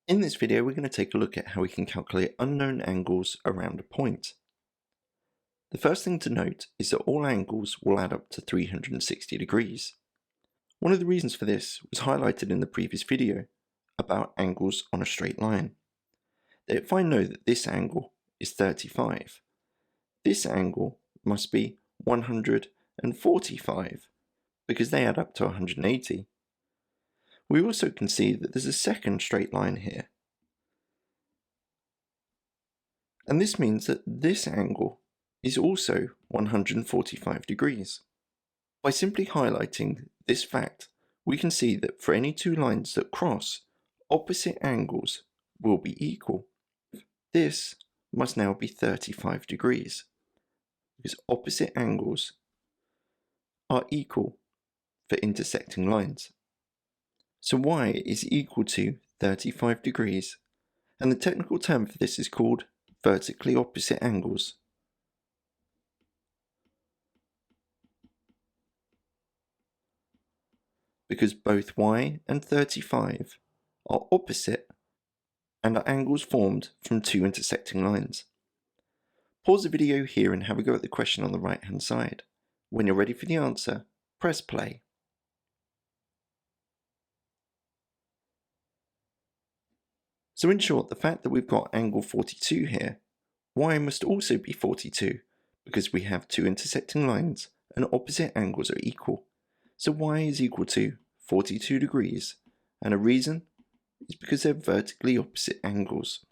In this video, we're going to take a look at how we can calculate unknown angles around a point. The first thing to note is that all angles will add up to 360 degrees. One of the reasons for this was highlighted in the previous video about angles on a straight line. If I know that this angle is 35, this angle must be 145 because they add up to 180. We also can see that there's a second straight line here. And this means that this angle is also 145 degrees. By simply highlighting this fact, we can see that for any two lines that cross, opposite angles will be equal. This must now be 35 degrees, because opposite angles are equal for intersecting lines. So y is equal to 35 degrees, and the technical term for this is called vertically opposite angles. Because both y and 35 are opposite and are angles formed from two intersecting lines. Pause the video here and have a go at the question on the right hand side. When you're ready for the answer, press play. So in short, the fact that we've got angle 42 here, y must also be 42 because we have two intersecting lines and opposite angles are equal. So y is equal to 42 degrees, and a reason is because they're vertically opposite angles.